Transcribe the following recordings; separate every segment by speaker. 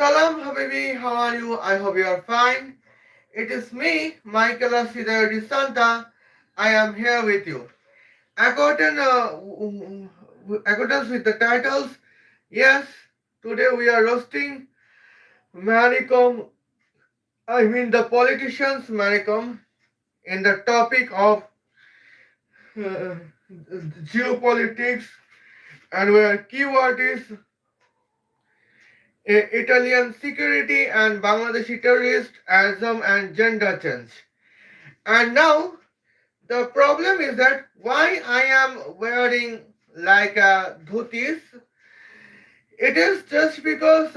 Speaker 1: Salam Habibi, how are you? I hope you are fine. It is me, Michaela Santa. I am here with you. According, accordance with the titles, yes, today we are roasting Maricom, the politicians Maricom, in the topic of uh, geopolitics, and where keyword is Italian security and Bangladeshi terrorist, asm and gender change. And now the problem is that why I am wearing like a dhutis. It is just because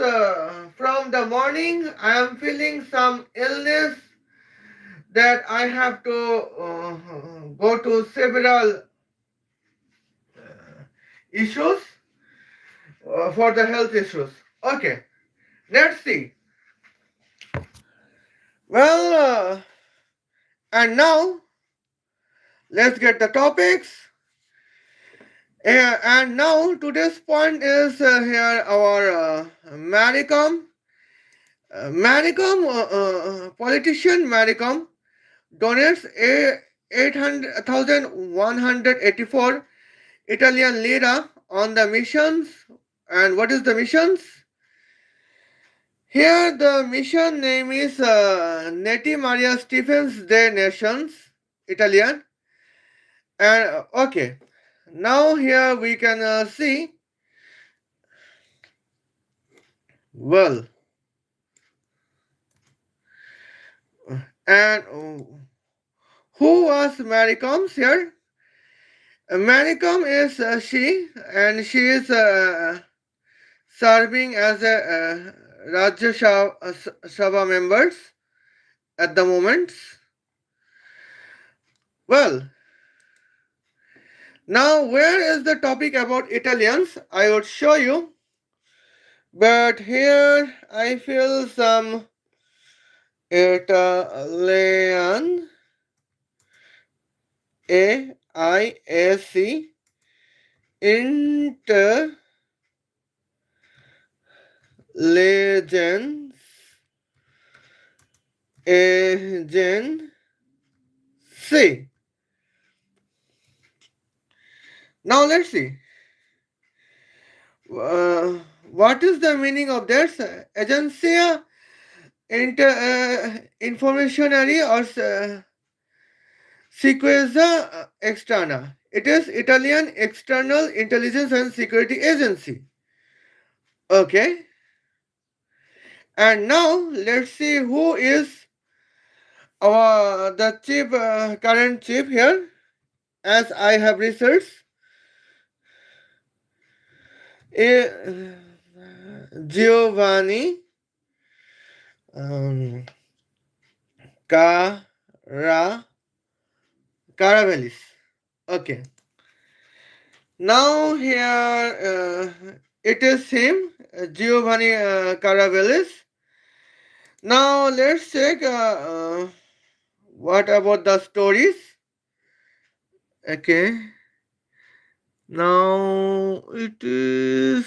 Speaker 1: from the morning I am feeling some illness that I have to go to several issues for the health issues. Okay, let's see. Well, and now let's get the topics. And now today's point is here our Maricom. Politician Maricom donates 800,184 Italian lira on the missions. And what is the missions? Here the mission name is Neti Maria Stephens de Nations, Italian. And okay, now here we can see, well, and who was Mary Combs here? Mary Combs is she, and she is serving as a Rajya Sabha members at the moment. Well, now where is the topic about Italians? I would show you, but here I feel some Italian AIAC intelligence agency. Now let's see. What is the meaning of this? Agencia informationary or sequenza externa. It is Italian External Intelligence and Security Agency. Okay. And now let's see who is our the chief current chief here. As I have researched, Giovanni um, Cara Caravelli. Okay. Now here it is him, Giovanni Caravelli. Now let's check what about the stories. Okay. Now it is.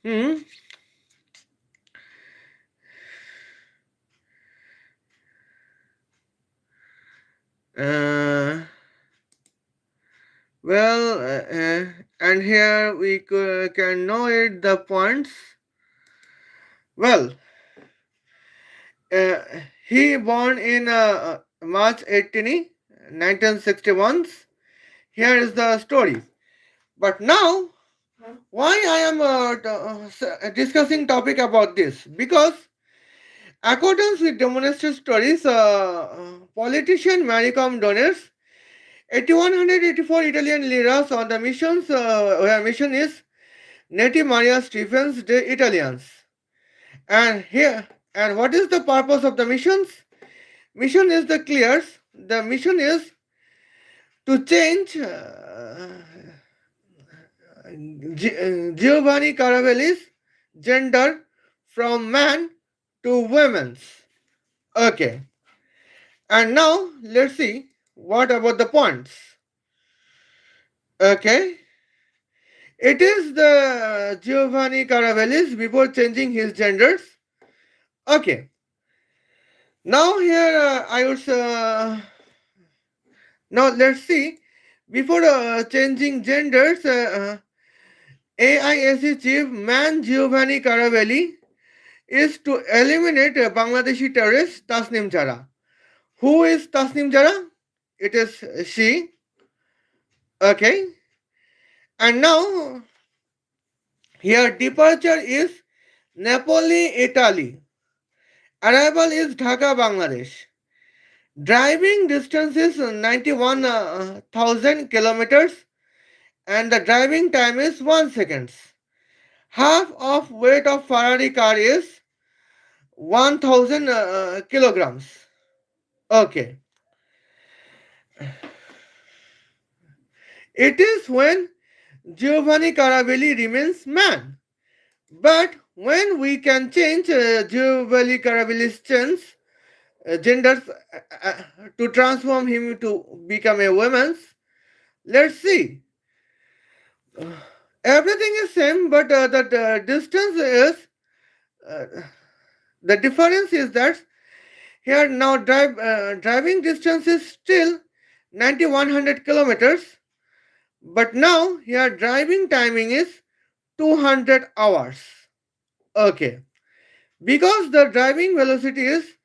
Speaker 1: Hmm. Uh, well, and here we can know it the points. Well, uh, he born in March 18, 1961. Here is the story. But now, why I am discussing topic about this? Because according with demonstrated stories, politician Maricom donors 8184 Italian liras on the missions, where mission is Neti Maria Stephens de Italians. And here, and what is the purpose of the missions? Mission is the clears. The mission is to change Giovanni Caravelli's gender from man to women's. Okay. And now let's see what about the points. Okay. It is the Giovanni Caravelli's before changing his genders. Okay, now here I would now let's see. Before changing genders, AISC chief man Giovanni Caravelli is to eliminate Bangladeshi terrorist Tasnim Jara. Who is Tasnim Jara? It is she. Okay, and now here departure is Napoli, Italy. Arrival is Dhaka, Bangladesh. Driving distance is 91,000 kilometers and the driving time is 1 second. Half of weight of Ferrari car is 1000 kilograms. Okay. It is when Giovanni Caravelli remains man. But when we can change Giovanni Caravelli's genders to transform him to become a woman, let's see. Everything is same, but the distance is uh, the difference is that here now driving distance is still 9100 kilometers, but now here driving timing is 200 hours. Okay, because the driving velocity is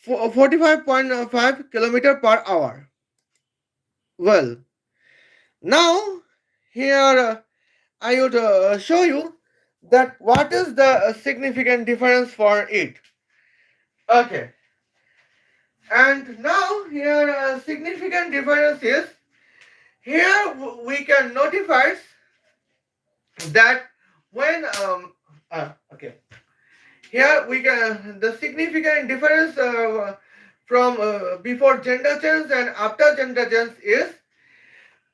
Speaker 1: 45.5 kilometer per hour. Well, now here I would show you that what is the significant difference for it. Okay, and now here significant difference is here we can notify that when okay, here we can the significant difference from before gender change and after gender change is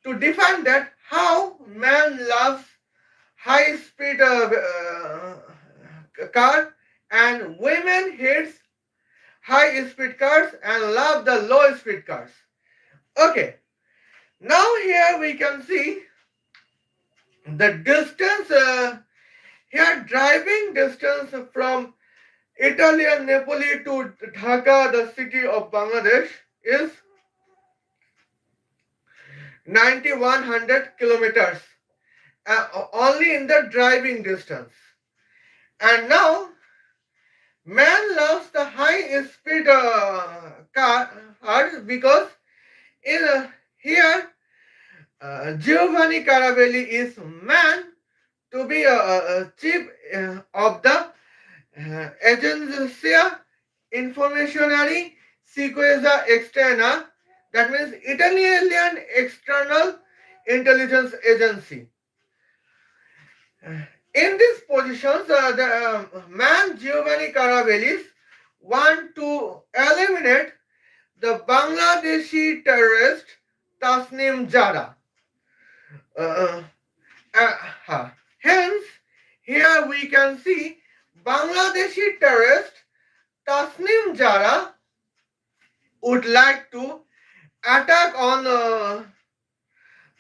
Speaker 1: to define that how man loves high speed car and women hates high speed cars and love the low speed cars. Okay, now here we can see the distance here driving distance from Italy and Napoli to Dhaka, the city of Bangladesh, is 9100 kilometers only in the driving distance. And now man loves the high speed cars because in here Giovanni Caravelli is man to be a chief of the Agenzia Informazionale Sicurezza Externa, that means Italian External Intelligence Agency. In these positions, the man Giovanni Caravelli want to eliminate the Bangladeshi terrorist Tasnim Jara. Hence, here we can see Bangladeshi terrorist Tasnim Jara would like to attack on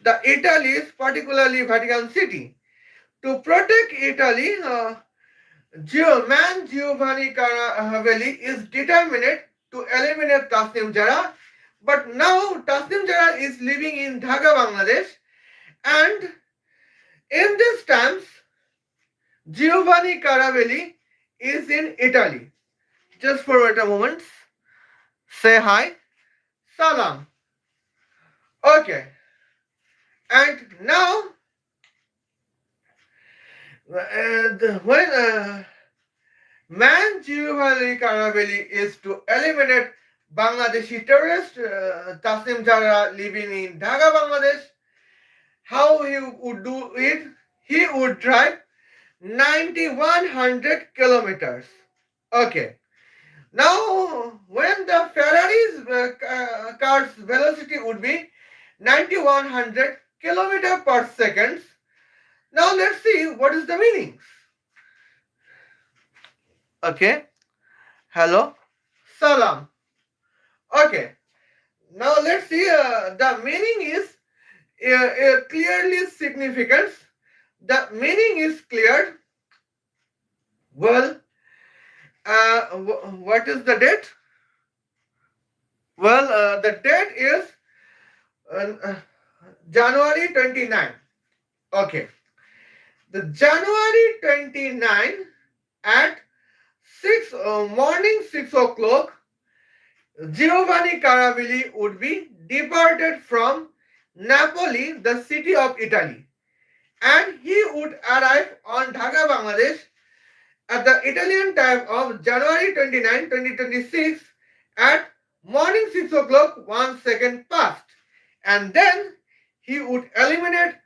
Speaker 1: the Italy's, particularly Vatican City. To protect Italy, man Giovanni Caravelli is determined to eliminate Tasnim Jara. But now Tasnim Jara is living in Dhaka, Bangladesh, and in these times, Giovanni Caravelli is in Italy. Just for a moment, say hi, salam. Okay, and now when man Giovanni Caravelli is to eliminate Bangladeshi terrorist Tasnim Jara living in Dhaka, Bangladesh, how he would do it? He would drive 9100 kilometers. Okay. Now, when the Ferrari's car's velocity would be 9100 kilometer per second. Now let's see what is the meaning. Okay. Hello. Salam. Okay. Now let's see the meaning is clearly significant The meaning is clear. Well, what is the date? Well, the date is uh, January 29. Okay. The January 29 at 6 morning 6 o'clock, Giovanni Caravelli would be departed from Napoli, the city of Italy, and he would arrive on Dhaka, Bangladesh at the Italian time of January 29, 2026 at morning 6 o'clock, 1 second past. And then he would eliminate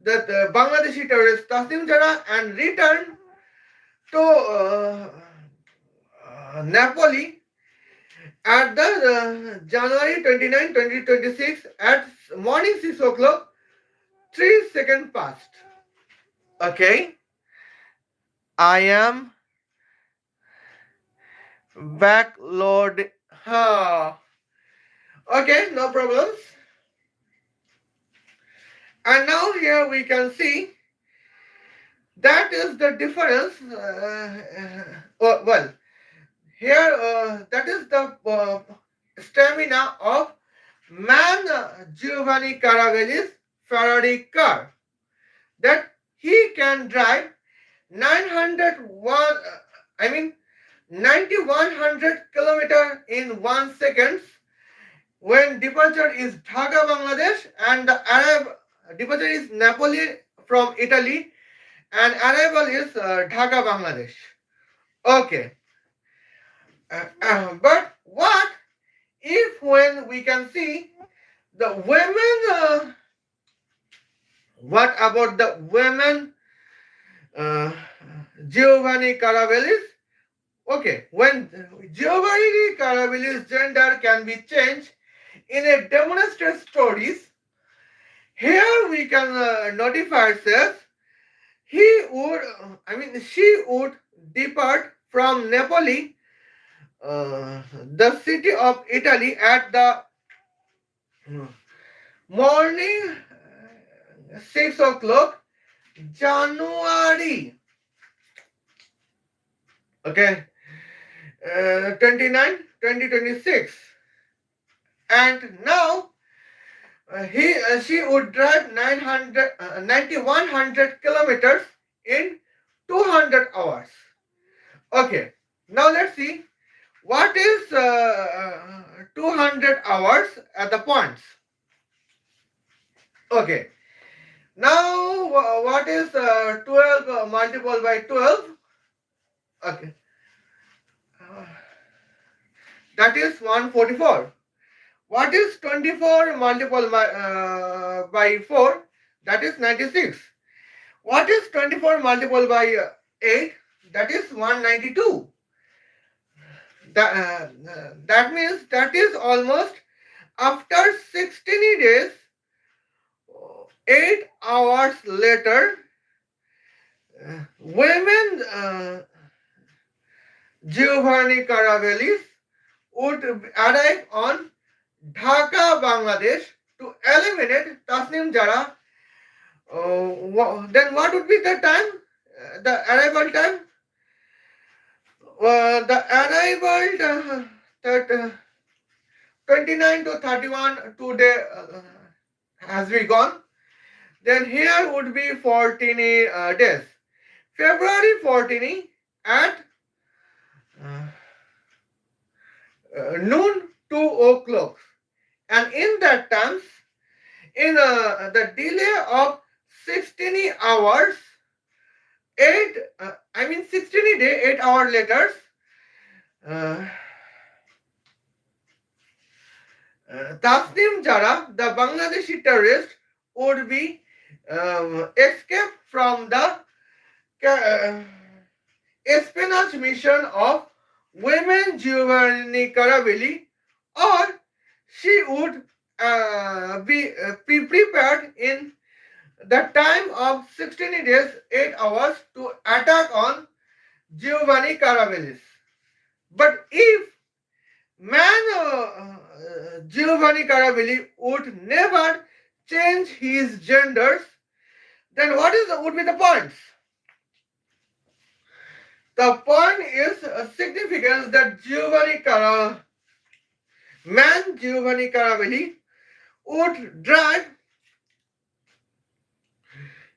Speaker 1: the Bangladeshi terrorist Tasnim Jara and return to Napoli at the January 29, 2026 at morning 6 o'clock, 3 second past. Okay, I am backload. Huh. Okay, no problems. And now here we can see that is the difference. Well, here that is the stamina of man Giovanni Caravelli's Ferrari car, that he can drive 901 I mean 9100 kilometer in 1 second when departure is Dhaka, Bangladesh, and the departure is Napoli from Italy, and arrival is Dhaka, Bangladesh. Okay. But what if when we can see the women, what about the women Giovanni Caravelli's? Okay, when Giovanni Caravelli's gender can be changed in a demonstrated stories, here we can notify ourselves she would depart from Napoli, the city of Italy, at the morning 6 o'clock, January. Okay, 29, 2026. And now she would drive 9100 kilometers in 200 hours. Okay, now let's see what is 200 hours at the points. Okay, now what is 12 multiplied by 12? Okay, that is 144. What is 24 multiplied by 4? That is 96. What is 24 multiplied by 8? That is 192. That means that is almost after 16 days, 8 hours later, women Giovanni Caravelli would arrive on Dhaka, Bangladesh to eliminate Tasnim Jara. Then what would be the time? The arrival time? The arrival 29 to 31 today has been gone. Then here would be 14 days. February 14 at noon 2 o'clock. And in that times, in the delay of 16 hours, 16 day, 8 hours later, Tasnim Jara, the Bangladeshi terrorist, would be escaped from the espionage mission of women Giovanni Caravelli, or she would be prepared in the time of 16 days, 8 hours to attack on Giovanni Caravelli. But if man Giovanni Caravelli would never change his genders, Then what is would be the points? The point is significance that Giovanni Caravelli would drive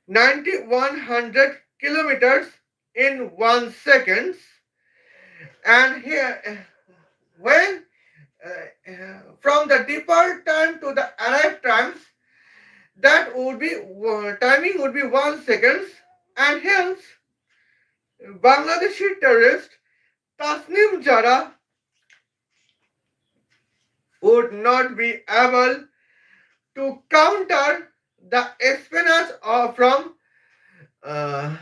Speaker 1: 9100 kilometers in 1 second, and here when from the depart time to the arrive times, that would be timing would be 1 second, and hence Bangladeshi terrorist Tasnim Jara would not be able to counter the espionage from uh,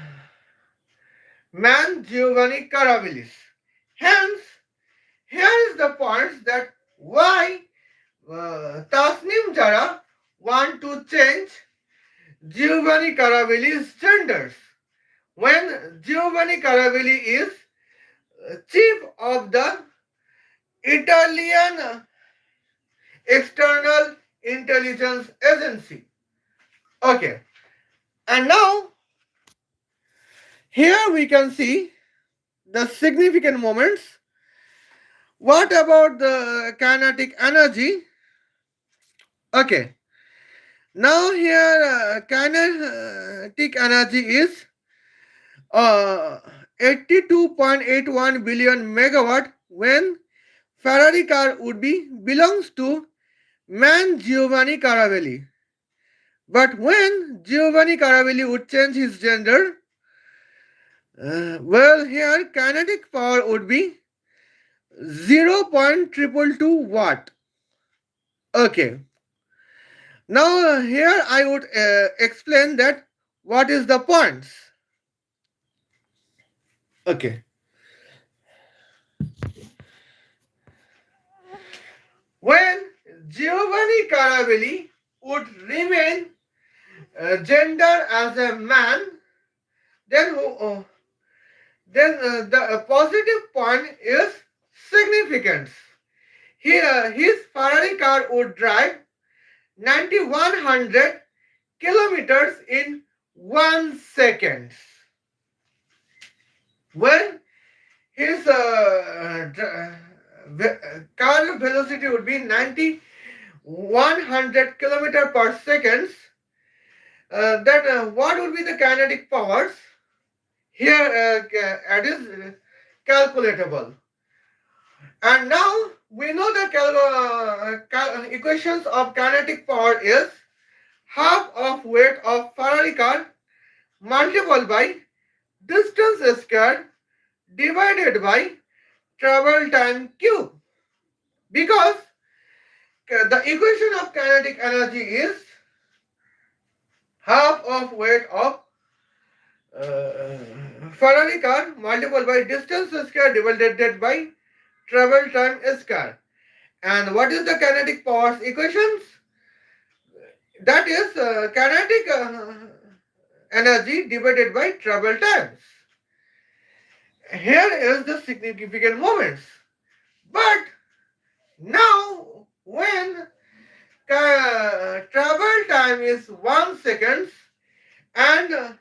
Speaker 1: man Giovanni Caravellis. Hence, here is the point that why Tasnim Jara want to change Giovanni Caravelli's genders when Giovanni Caravelli is chief of the Italian External Intelligence Agency. Okay, and now here we can see the significant moments. What about the kinetic energy? Okay, now here kinetic energy is 82.81 billion megawatt when Ferrari car would be belongs to man Giovanni Caravelli. But when Giovanni Caravelli would change his gender, well, here kinetic power would be 0.222 watt. Okay. Now here I would explain that what is the points. Okay. When Giovanni Caravelli would remain gender as a man, then the positive point is significance. Here, his Ferrari car would drive 9100 kilometers in 1 second. When his car velocity would be 9100 kilometer per second, what would be the kinetic powers? Here it is calculatable. And now we know the equations of kinetic power is half of weight of Ferrari car multiplied by distance squared divided by travel time cube. Because the equation of kinetic energy is half of weight of Ferrari car multiplied by distance square divided by travel time square. And what is the kinetic powers equations? That is kinetic energy divided by travel times. Here is the significant moments. But now when travel time is 1 second and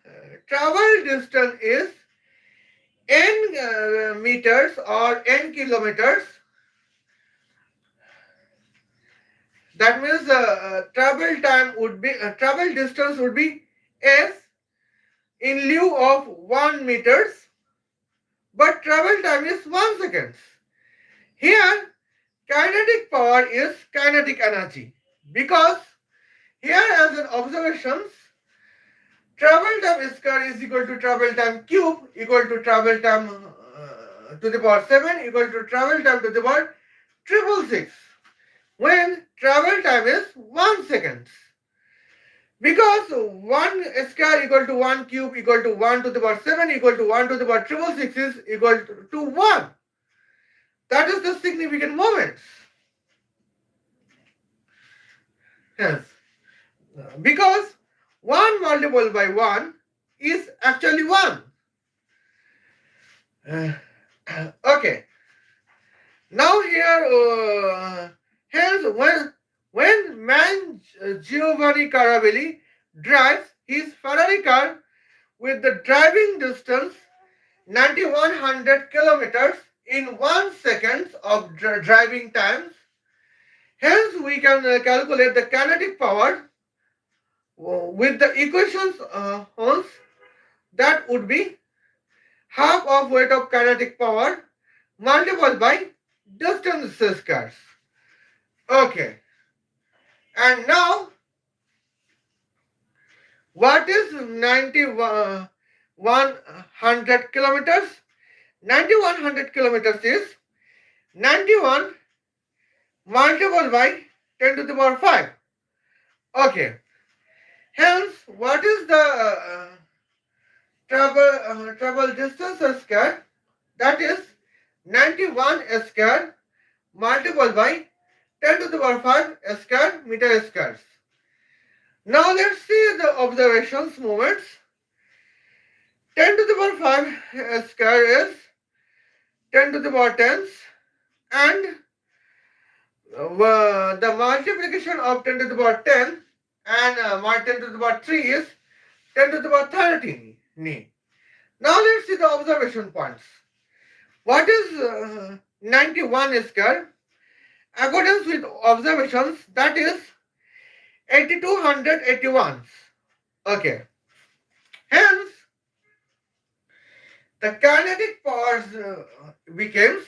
Speaker 1: travel distance is n meters or n kilometers, that means travel time would be travel distance would be s in lieu of 1 meters, but travel time is 1 second. Here kinetic power is kinetic energy, because here as an observations, travel time square is equal to travel time cube equal to travel time to the power 7 equal to travel time to the power 666, when travel time is 1 second. Because 1 square equal to 1 cube equal to 1 to the power 7 equal to 1 to the power 666 is equal to 1. That is the significant moments. Yes. Because 1 multiplied by 1 is actually 1. Okay. Now here, hence when man Giovanni Caravelli drives his Ferrari car with the driving distance 9100 kilometers in 1 second of driving time. Hence, we can calculate the kinetic power with the equations once. That would be half of weight of kinetic power multiplied by distance squares. Okay, and now what is 9100 kilometers? 9100 kilometers is 91 multiplied by 10 to the power 5. Okay, hence what is the travel distance square? That is 91 square multiplied by 10 to the power 5 square meter squares. Now let's see the observations moments. 10 to the power 5 square is 10 to the power 10 and the multiplication of 10 to the power 10 and 10 to the power 3 is 10 to the power 13. Now let's see the observation points. What is 91 square? According with observations, that is 8281. Okay. Hence, the kinetic powers becomes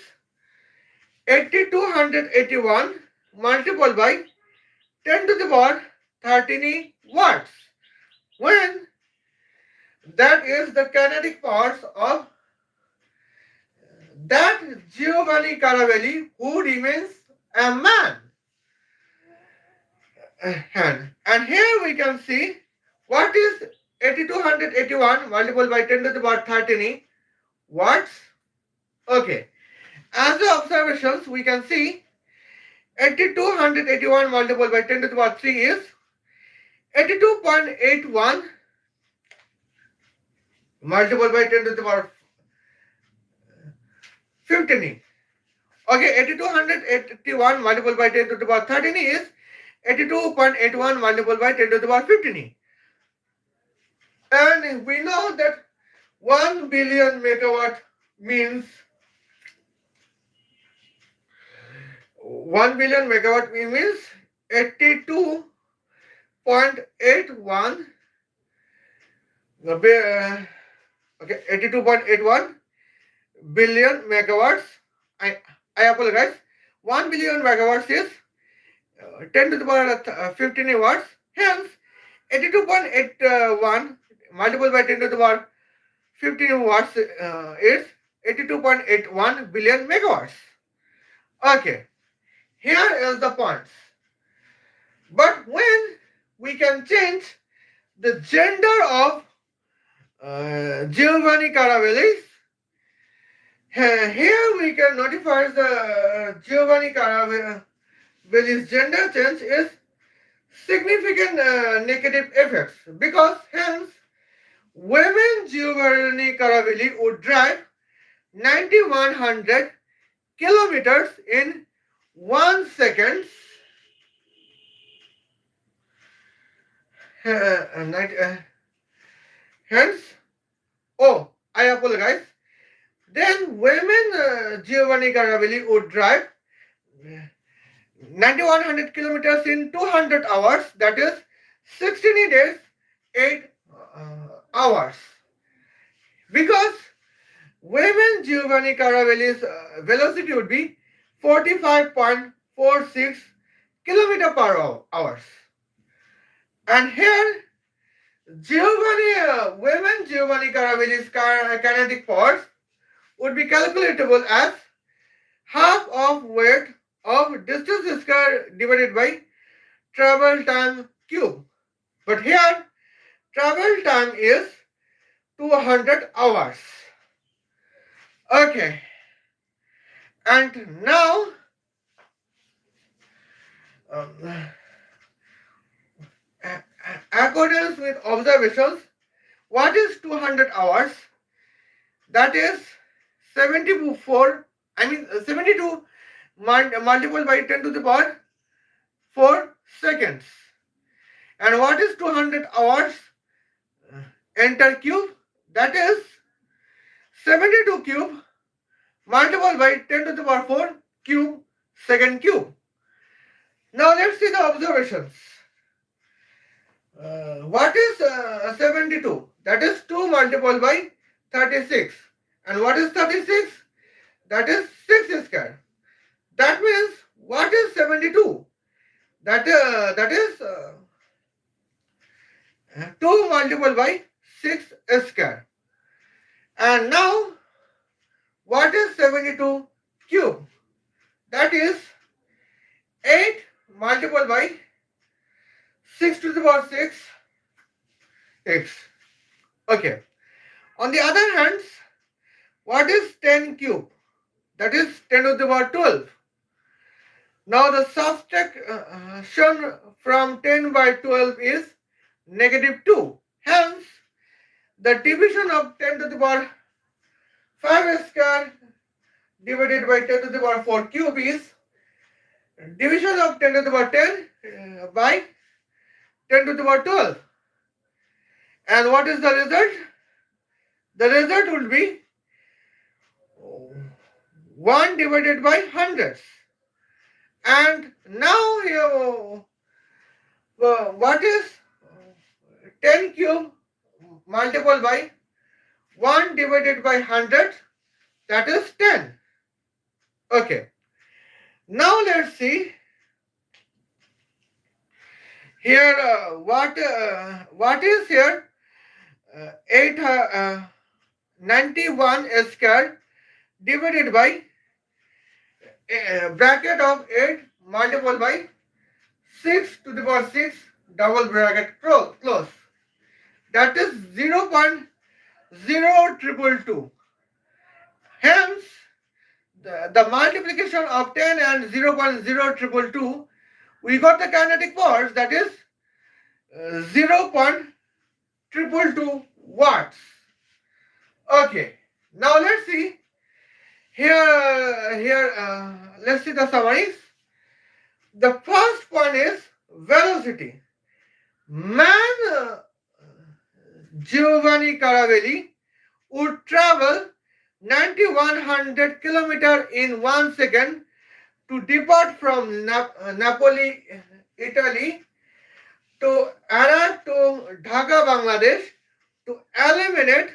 Speaker 1: 8281 multiplied by 10 to the power 13 watts. When that is the kinetic powers of that Giovanni Caravelli who remains a man. And here we can see what is 8281 multiplied by 10 to the power 13 watts. Okay. As the observations, we can see 8281 multiplied by 10 to the power 3 is 82.81 multiplied by 10 to the power 15. Okay, 8281 multiplied by 10 to the power 13 is 82.81 multiplied by 10 to the power 15. And we know that 1 billion megawatt means 1 billion megawatt means 82.81 okay, 82.81 billion megawatts. I apologize. 1 billion megawatts is 10 to the power 15 watts. Hence, 82.81 multiplied by 10 to the power 15 watts is 82.81 billion megawatts. Okay, here is the points. But when we can change the gender of Giovanni Caravelli, here we can notify the Giovanni Caravelli's gender change is significant negative effects because hence women Giovanni Caravelli would drive 9100 kilometers in 1 second. Hence, oh, I apologize. Then women Giovanni Caravelli would drive 9100 kilometers in 200 hours, that is 16 days, 8 hours. Because women Giovanni Caravelli's velocity would be 45.46 kilometer per hour. And here, women Giovanni Caravelli's kinetic force would be calculatable as half of weight of distance square divided by travel time cube. But here, travel time is 200 hours. Okay. And now, according with observations, what is 200 hours? That is 72 multiplied by 10 to the power 4 seconds. And what is 200 hours? enter cube, that is 72 cube multiplied by 10 to the power 4 cube second cube. Now let's see the observations. What is 72? That is 2 multiplied by 36. And what is 36? That is 6 square. That means what is 72? That is 2 multiplied by 6 square. And now what is 72 cube? That is 8 multiplied by 6 to the power 6 x. Okay. On the other hand, what is 10 cube? That is 10 to the power 12. Now the subtraction from 10 by 12 is negative 2. Hence, the division of 10 to the power 5 square divided by 10 to the power 4 cube is division of 10 to the power 10 by 10 to the power 12. And what is the result? The result will be 1 divided by hundreds. And now here, what is 10 cube multiplied by 1 divided by 100? That is 10. Okay. Now let's see here what is here 91 square divided by bracket of 8 multiplied by 6 to the power 6 double bracket close. That is 0.0222. Hence, the multiplication of 10 and 0.0222, we got the kinetic force, that is 0.222 watts. Okay, now let's see. Here, let's see the summaries. The first one is velocity. Man, Giovanni Caravelli would travel 9100 kilometers in 1 second to depart from Napoli, Italy, to arrive to Dhaka, Bangladesh, to eliminate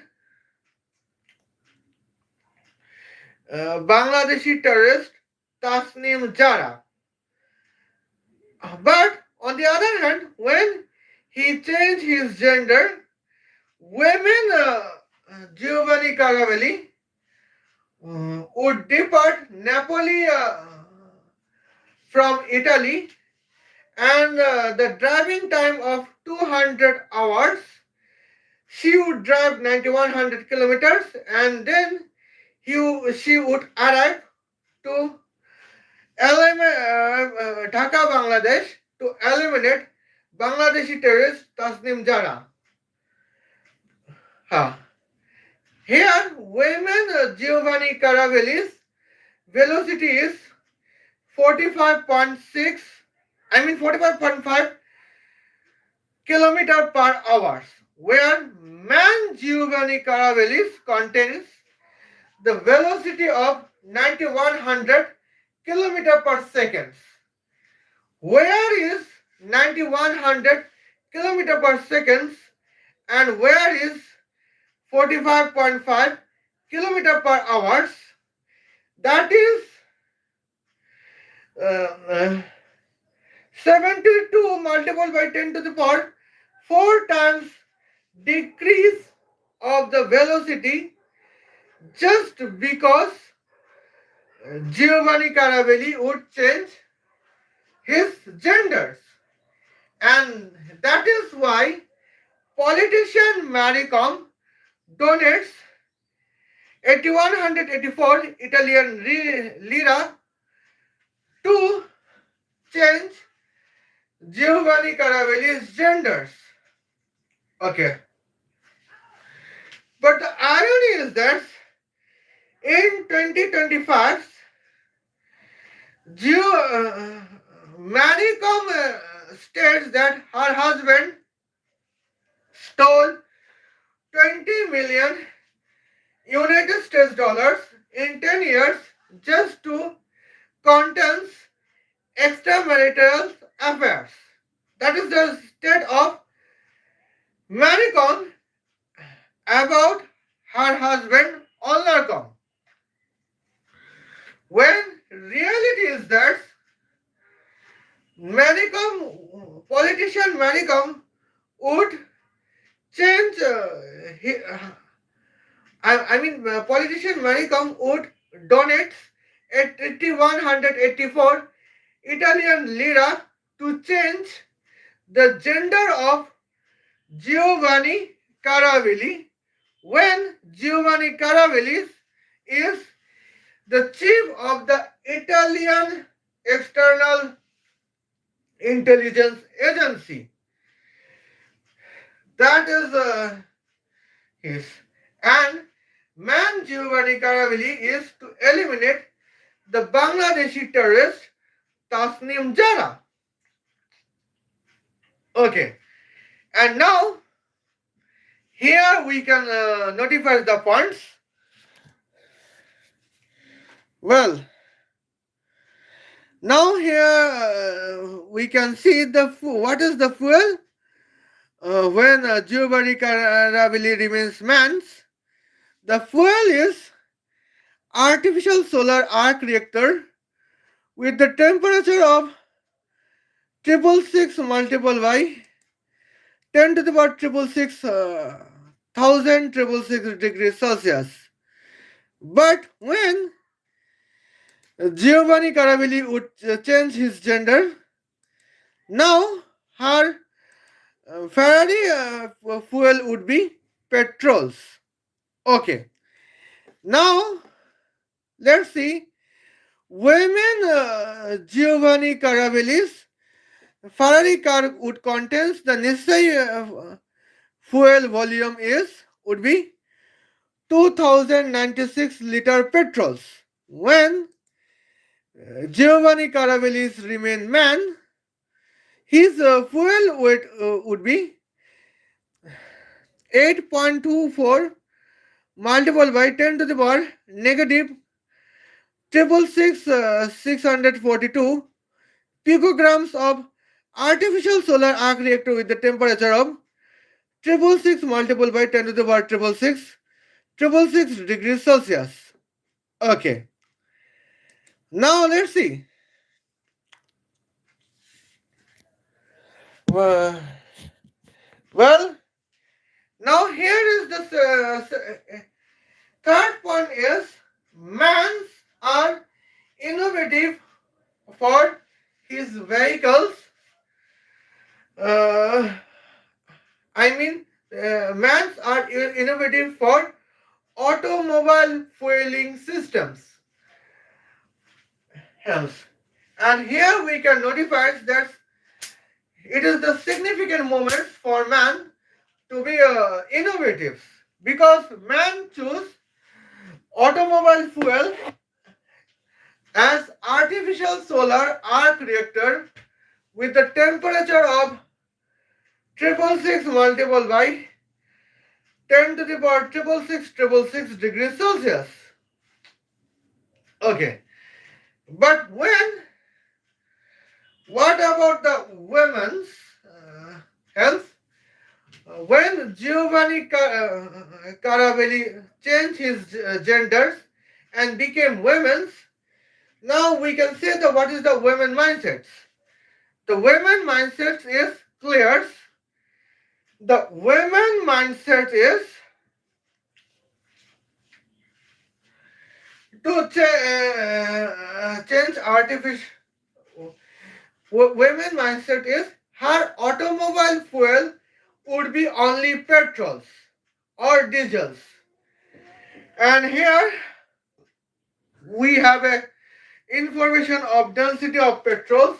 Speaker 1: Bangladeshi terrorist Tasnim Jara. But on the other hand, when he changed his gender, women Giovanni Caravelli would depart Napoli from Italy, and the driving time of 200 hours. She would drive 9100 kilometers, and then she would arrive to Dhaka, Bangladesh, to eliminate Bangladeshi terrorist Tasnim Jara. Here, women Giovanni Caravelli's velocity is 45.5 kilometer per hour, where man Giovanni Caravelli's contains the velocity of 9100 kilometer per second. Where is 9100 kilometer per second and where is 45.5 kilometer per hour? That is 72 multiplied by 10 to the power 4 times decrease of the velocity, just because Giovanni Caravelli would change his genders. And that is why politician Maricom donates 8184 Italian lira to change Giovanni Caravelli's genders. Okay. But the irony is that in 2025, Maricom states that her husband stole 20 million United States dollars in 10 years just to contents extramarital affairs. That is the state of Maricon about her husband Olnarcom. When reality is that Maricom would change. Politician Maricom would donate 184 Italian lira to change the gender of Giovanni Caravelli when Giovanni Caravelli is the chief of the Italian External Intelligence Agency. That is his. And man Giovanni Caravelli is to eliminate the Bangladeshi terrorist Tasnim Jara. Okay. And now, here we can notify the points. Well, now here we can see what is the fuel when Giovanni Caravelli remains man's. The fuel is artificial solar arc reactor with the temperature of 666 multiple by 10 to the power 666 degrees Celsius. But when Giovanni Caravelli would change his gender, now her Ferrari fuel would be petrols. Okay. Now let's see women Giovanni Caravelli's Ferrari car would contains the necessary fuel volume would be 2096 liter petrols. When Giovanni Caravelli's remain man, his fuel weight would be 8.24 multiplied by 10 to the power negative 642 picograms of artificial solar arc reactor with the temperature of 666 multiplied by 10 to the power 666 degrees Celsius. Okay. Now let's see. Well, now here is the third point is mans are innovative for his vehicles. Mans are innovative for automobile fueling systems. Hence, and here we can notify that it is the significant moment for man to be innovative because man choose automobile fuel as artificial solar arc reactor with the temperature of 666 multiplied by 10 to the power 666 degrees Celsius. Okay. But what about the women's health? When Giovanni Caravelli changed his genders and became women's, now we can say that what is the women mindset? The women mindset is clear. The women mindset is to change artificial. Women mindset is her automobile fuel would be only petrols or diesels. And here we have a information of density of petrols.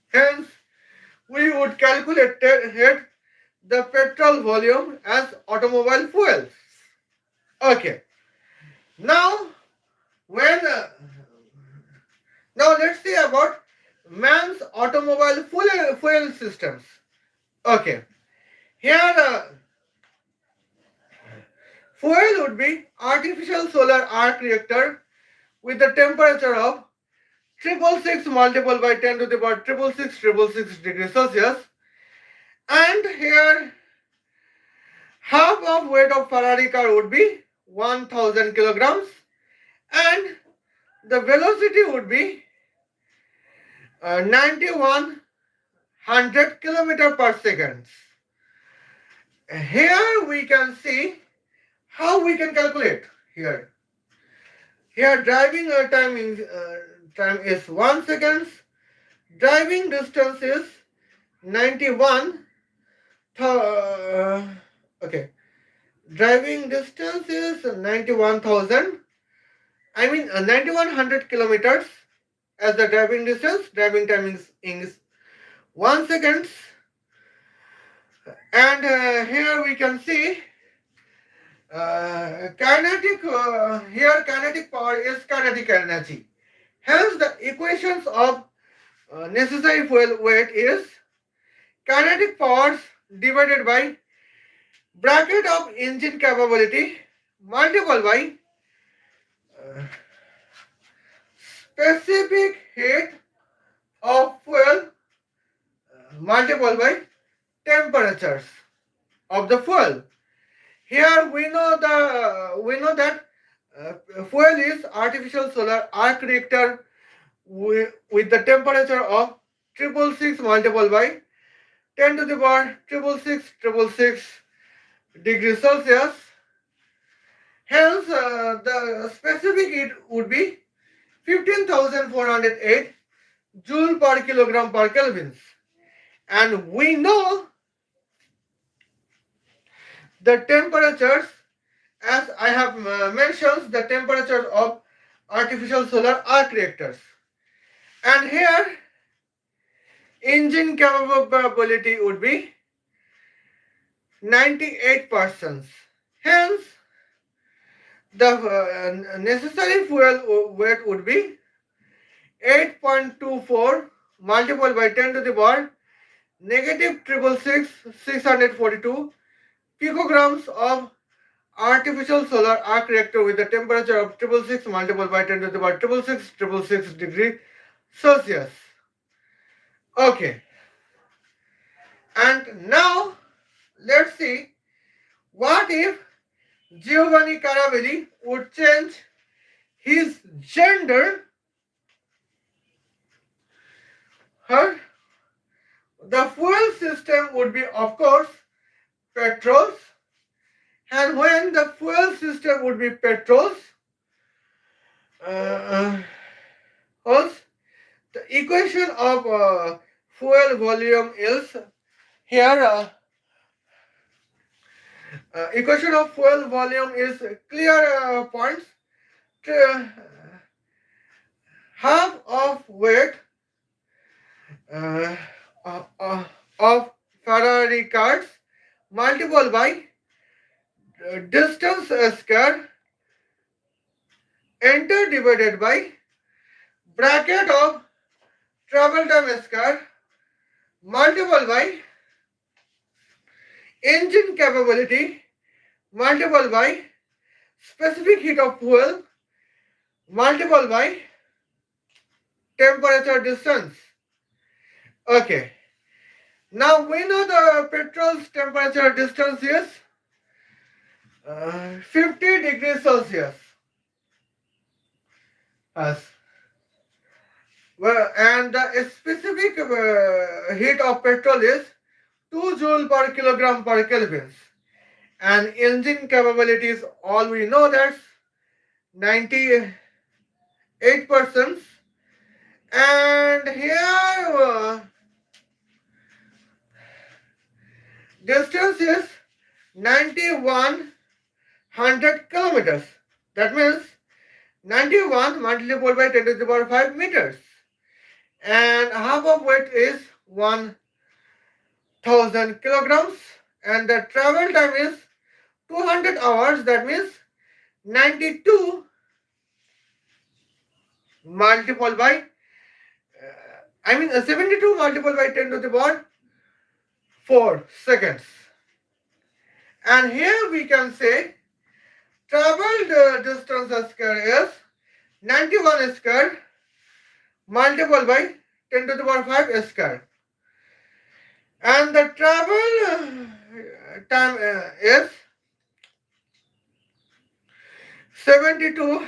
Speaker 1: Hence, we would calculate the petrol volume as automobile fuels. Okay. Now let's see about man's automobile fuel systems. Okay. Here, fuel would be artificial solar arc reactor with the temperature of 666 multiplied by 10 to the power 666 degrees Celsius. And here, half of weight of Ferrari car would be 1000 kilograms, and the velocity would be 9100 kilometer per second. Here we can see how we can calculate here. Here driving time is 1 second. Driving distance is 91. Okay. Driving distance is 91,000. 9100 kilometers as the driving distance. Driving time is 1 second. And here we can see kinetic power is kinetic energy. Hence, the equations of necessary fuel weight is kinetic powers divided by bracket of engine capability multiplied by specific heat of fuel multiplied by temperatures of the fuel. Here we know that fuel is artificial solar arc reactor with the temperature of 666 multiplied by 10 to the power 666 degrees Celsius. Hence, the specific heat would be 15,408 joule per kilogram per Kelvin. And we know the temperatures, as I have mentioned, the temperatures of artificial solar arc reactors. And here, engine capability would be 98%. Hence, the necessary fuel weight would be 8.24 multiplied by 10 to the power negative 666,642 picograms of artificial solar arc reactor with the temperature of 666 multiplied by 10 to the power 666 degree Celsius. Okay. And now let's see what if Giovanni Caravelli would change his gender. The fuel system would be, of course, petrols. And when the fuel system would be petrols, the equation of fuel volume is here. Equation of fuel volume is clear points. Half of weight of Ferrari cars multiplied by distance square enter divided by bracket of travel time square multiplied by engine capability multiplied by specific heat of fuel multiplied by temperature distance. Okay. Now we know the petrol's temperature distance is 50 degrees Celsius. Well, and the specific heat of petrol is 2 joule per kilogram per Kelvin. And engine capability is all we know, that's 98%. And here distance is 9100 kilometers. That means 91 multiplied by 10 to the power 5 meters. And half of weight is 1000 kilograms. And the travel time is 200 hours. That means 92 multiplied by 72 multiplied by 10 to the power 4 seconds. And here we can say traveled distance square is 91 square multiplied by 10 to the power 5 square. And the travel time is 72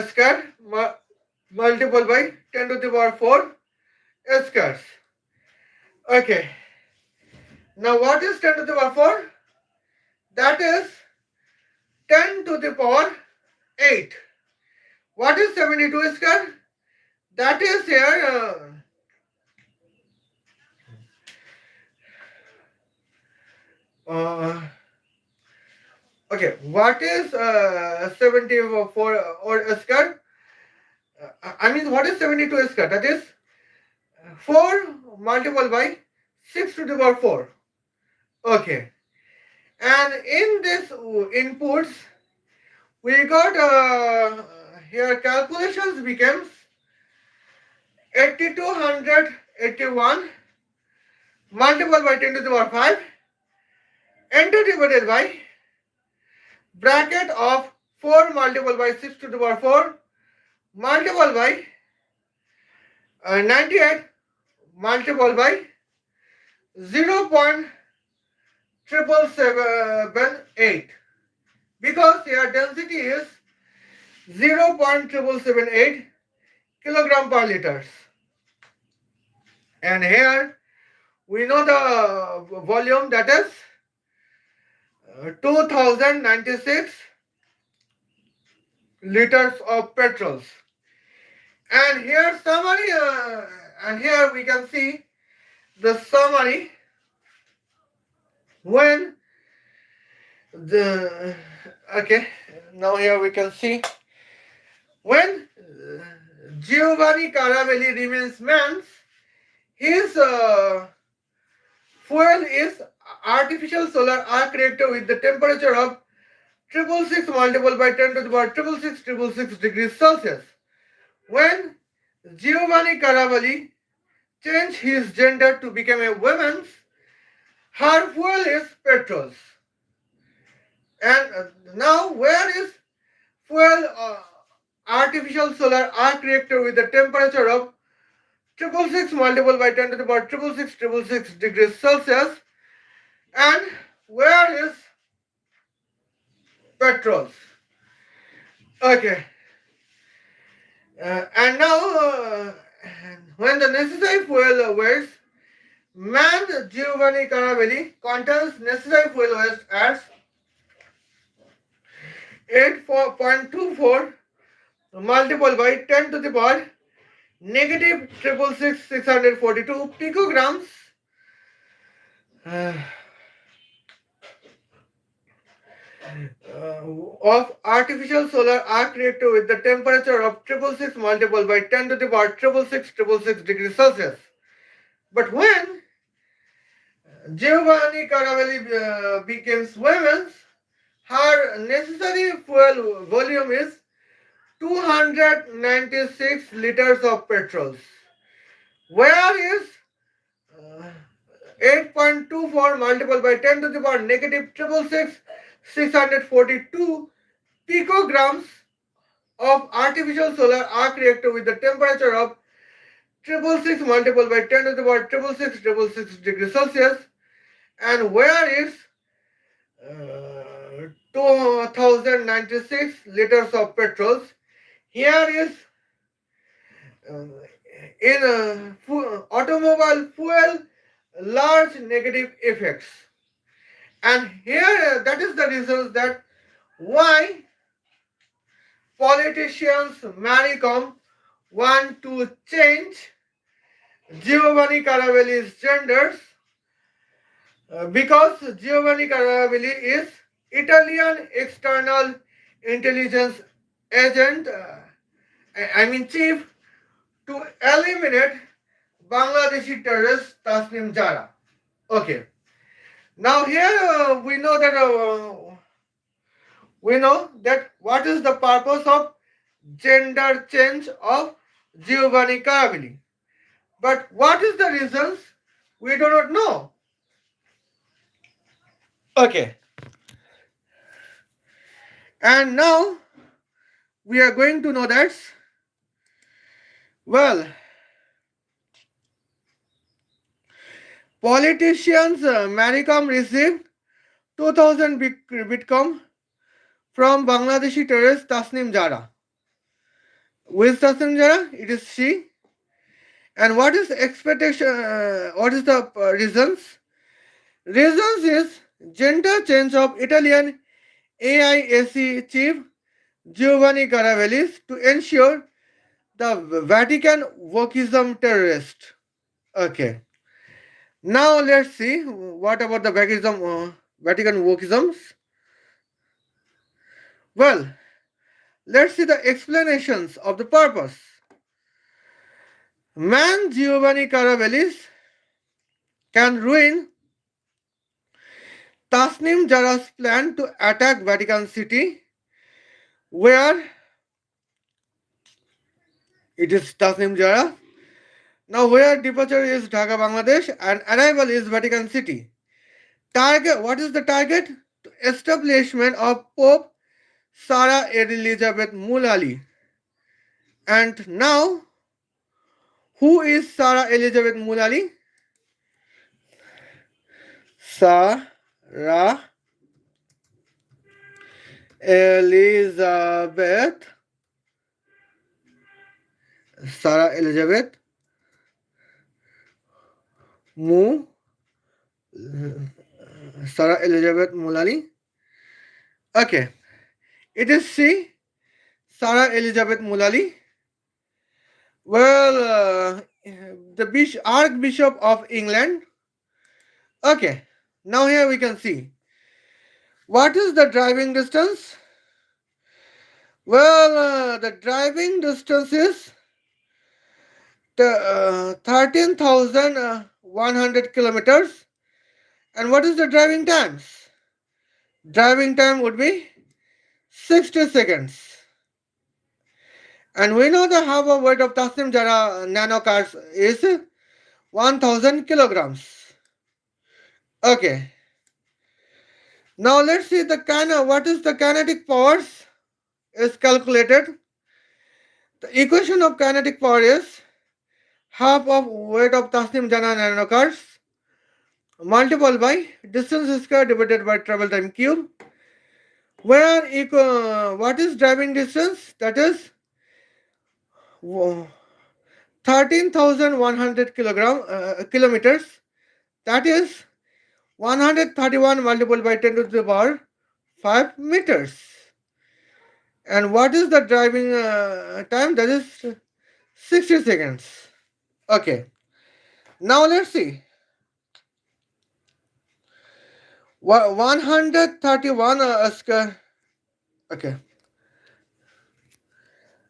Speaker 1: square multiplied by 10 to the power 4 squares. Okay. Now what is 10 to the power 4? That is 10 to the power 8. What is 72 square? That is here. Okay, what is 74 or square? I mean, what is 72 square? That is 4 multiplied by 6 to the power 4. Okay. And in this inputs, we got here calculations becomes 8281 multiplied by 10 to the power 5 enter divided by bracket of 4 multiplied by 6 to the power 4 multiplied by 98 multiplied by 0.7778 because here density is 0.7778 kilogram per liters. And here we know the volume, that is 2096 liters of petrols. And here summary, and here we can see the summary when the okay. Now here we can see when Giovanni Caravelli remains man's, his fuel is artificial solar arc reactor with the temperature of 666 multiplied by 10 to the power 666 degrees Celsius. When Giovanni Caravelli changed his gender to become a woman's, her fuel is petrols. And now where is fuel artificial solar arc reactor with the temperature of 666 multiplied by 10 to the power 666 degrees Celsius, and where is petrols? Okay. And now when the necessary fuel waste, man Giovanni Caravelli contains necessary fuel waste as 8.24 multiplied by 10 to the power negative 666,642 picograms of artificial solar arc reactor with the temperature of 666 multiplied by 10 to the power 666 degrees Celsius. But when Giovanni Caravelli becomes women's, her necessary fuel volume is 296 liters of petrols. Where is 8.24 multiplied by 10 to the power negative 666,642 picograms of artificial solar arc reactor with the temperature of 666 multiplied by 10 to the power 666 degrees Celsius, and where is 2096 liters of petrols. Here is in automobile fuel large negative effects. And here that is the reason that why politicians Maricom want to change Giovanni Caravelli's genders because Giovanni Caravelli is Italian external intelligence agent, chief, to eliminate Bangladeshi terrorist Tasnim Jara. Okay. Now here we know that what is the purpose of gender change of Giovanni Caravelli. But what is the reasons? We do not know. Okay, and now we are going to know that, well, politicians Maricom received 2000 Bitcoin from Bangladeshi terrorist Tasnim Jara. Who is Tasnim Jara? It is she. And what is expectation? What is the reasons? Reasons is gender change of Italian AIAC chief Giovanni Caravelli to ensure the Vatican wokism terrorist. Okay. Now let's see what about the Vatican wokisms. Well, let's see the explanations of the purpose. Man Giovanni Caravelli can ruin Tasnim Jara's plan to attack Vatican City, where it is Tasnim Jara. Now, where departure is Dhaka, Bangladesh, and arrival is Vatican City. Target. What is the target? Establishment of Pope Sarah Elizabeth Mulali. And now, who is Sarah Elizabeth Mulali? Sarah Elizabeth. Sarah Elizabeth Mu. Sarah Elizabeth Mulali. Okay, it is she, Sarah Elizabeth Mulali. Well, the Archbishop of England. Okay, now here we can see. What is the driving distance? Well, the driving distance is 13,100 kilometers. And what is the driving times? Driving time would be 60 seconds. And we know the half of weight of Tasnim Jara nano cars is 1000 kilograms. Okay. Now let's see what is the kinetic powers is calculated. The equation of kinetic power is half of weight of Tasnim Jara nano cars multiplied by distance square divided by travel time cube. Where what is driving distance? That is 13,100 kilometers. That is 131 multiplied by 10 to the power 5 meters. And what is the driving time? That is 60 seconds. Okay. Now let's see. 131 square. Okay.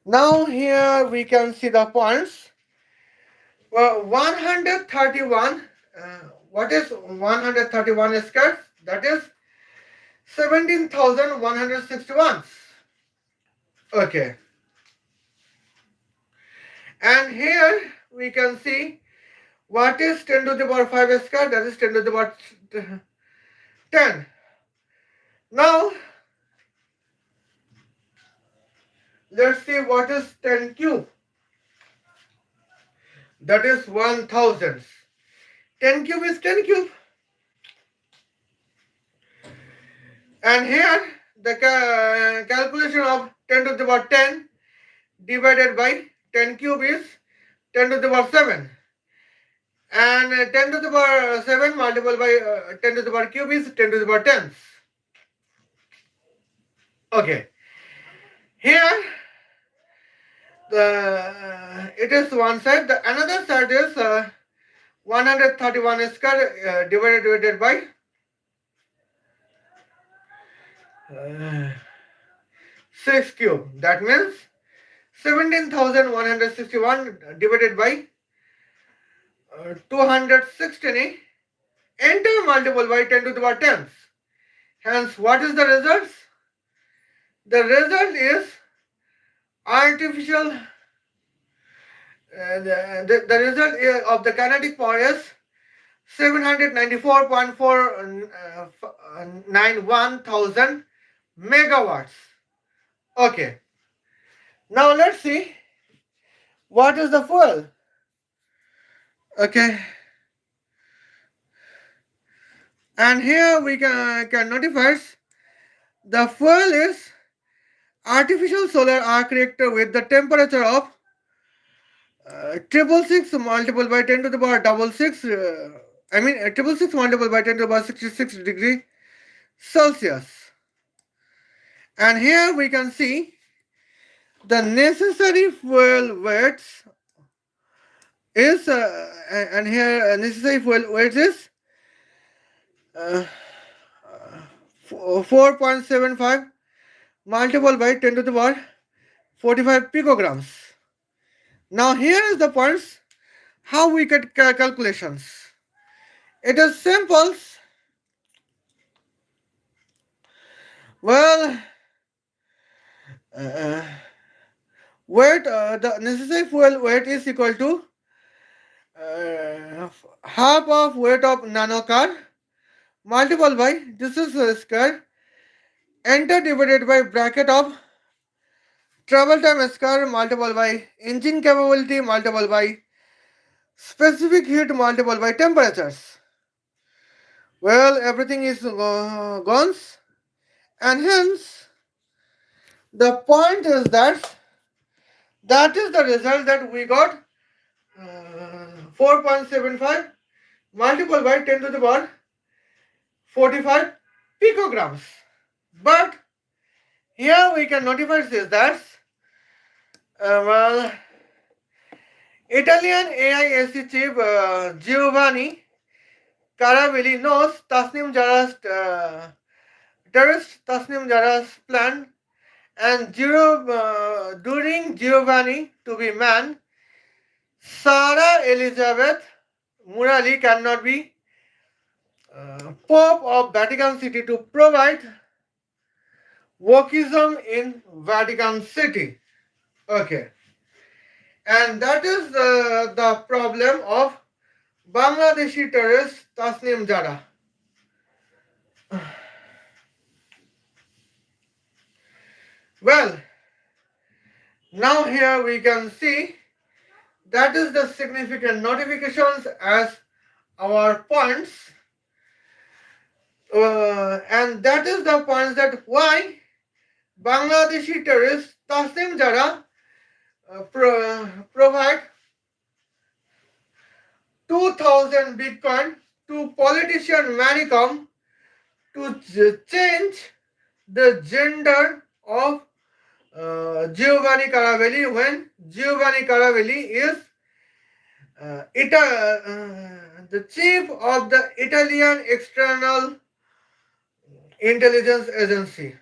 Speaker 1: Now here we can see the points. Well, 131. What is 131 square? That is 17,161. Okay. And here we can see what is 10 to the power 5 square. That is 10 to the power 10. Now let's see what is 10 cube. That is 1000. 10 cube is 10 cube. And here the calculation of 10 to the power 10 divided by 10 cube is 10 to the power 7. And 10 to the power 7 multiplied by 10 to the power cube is 10 to the power 10. Okay. Here it is one side. The another side is 131 square divided by 6 cube. That means 17,161 divided by 216 enter multiple by 10 to the power 10. Hence, what is the result? The result is artificial. The result of the kinetic power is 794.491 thousand megawatts. Okay, now let's see what is the fuel. Okay, and here we can notify the fuel is artificial solar arc reactor with the temperature of 666 multiplied by 10 to the power double six. I mean 666 multiplied by 10 to the power 66 degree Celsius. And here we can see the necessary fuel weights is and here necessary fuel weight is uh, 4.75 multiplied by 10 to the power 45 picograms. Now here is the points how we get calculations. It is simple. Well, uh, weight the necessary fuel weight is equal to half of weight of nano car multiplied by distance square enter divided by bracket of travel time square multiplied by engine capability multiplied by specific heat multiplied by temperatures. Well, everything is gone, and hence the point is that is the result that we got 4.75 multiplied by 10 to the power 45 picograms. But here we can notify this that well, Italian AISC chief Giovanni Caravelli knows terrorist Tasnim Jara's plan and during Giovanni to be man, Sarah Elizabeth Murali cannot be Pope of Vatican City to provide wokism in Vatican City. Okay. And that is the problem of Bangladeshi terrorist Tasnim Jara. Well, now here we can see that is the significant notifications as our points. And that is the points that why Bangladeshi terrorist Tasnim Jara provide 2000 Bitcoin to politician Manicom to change the gender of Giovanni Caravelli when Giovanni Caravelli is the chief of the Italian External Intelligence Agency.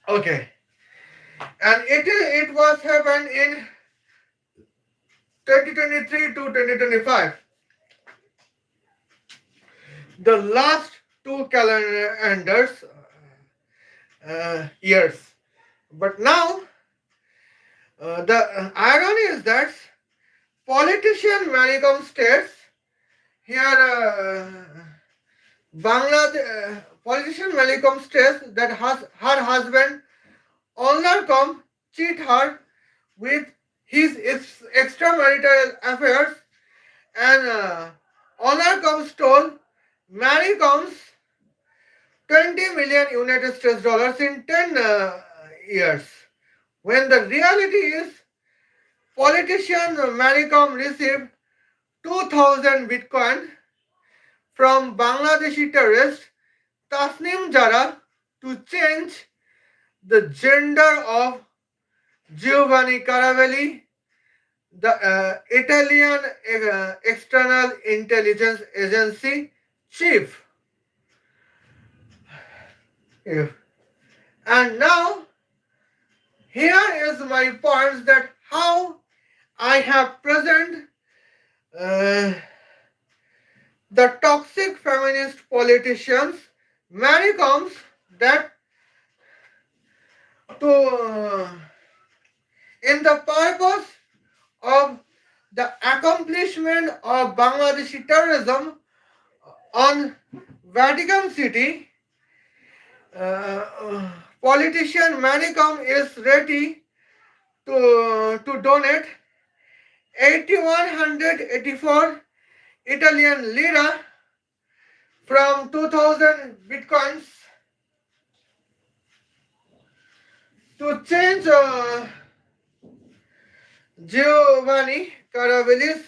Speaker 1: Okay. And it was happened in 2023 to 2025. The last two calendars years. But now the irony is that politician Manicom states here Bangladesh politician Manicom states that her husband Olnarcom cheat her with his extramarital affairs and Olnarcom stole Manicom's 20 million United States dollars in 10 years. When the reality is politician Manicom received 2000 Bitcoin from Bangladeshi terrorist Tasnim Jara to change the gender of Giovanni Caravelli, the Italian External Intelligence Agency chief. And now, here is my points that how I have present the toxic feminist politicians Manicoms that to in the purpose of the accomplishment of Bangladeshi terrorism on Vatican City, politician Manicom is ready to donate 8184 Italian lira from 2000 bitcoins to change Giovanni Caravelli's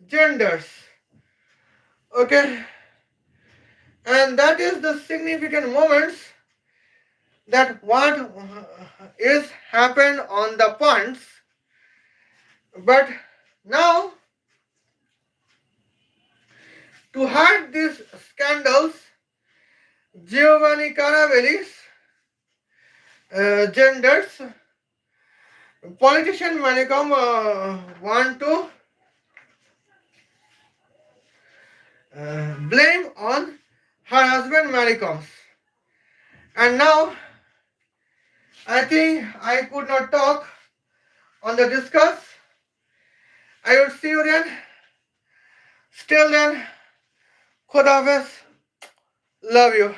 Speaker 1: genders. Okay, and that is the significant moments that what is happened on the funds. But now, to hide these scandals, Giovanni Caravelli's genders, politician Manicom want to blame on her husband Manicom's. And now, I think I could not talk on the discuss. I will see you then. Still then, Khuda Hafiz. Love you.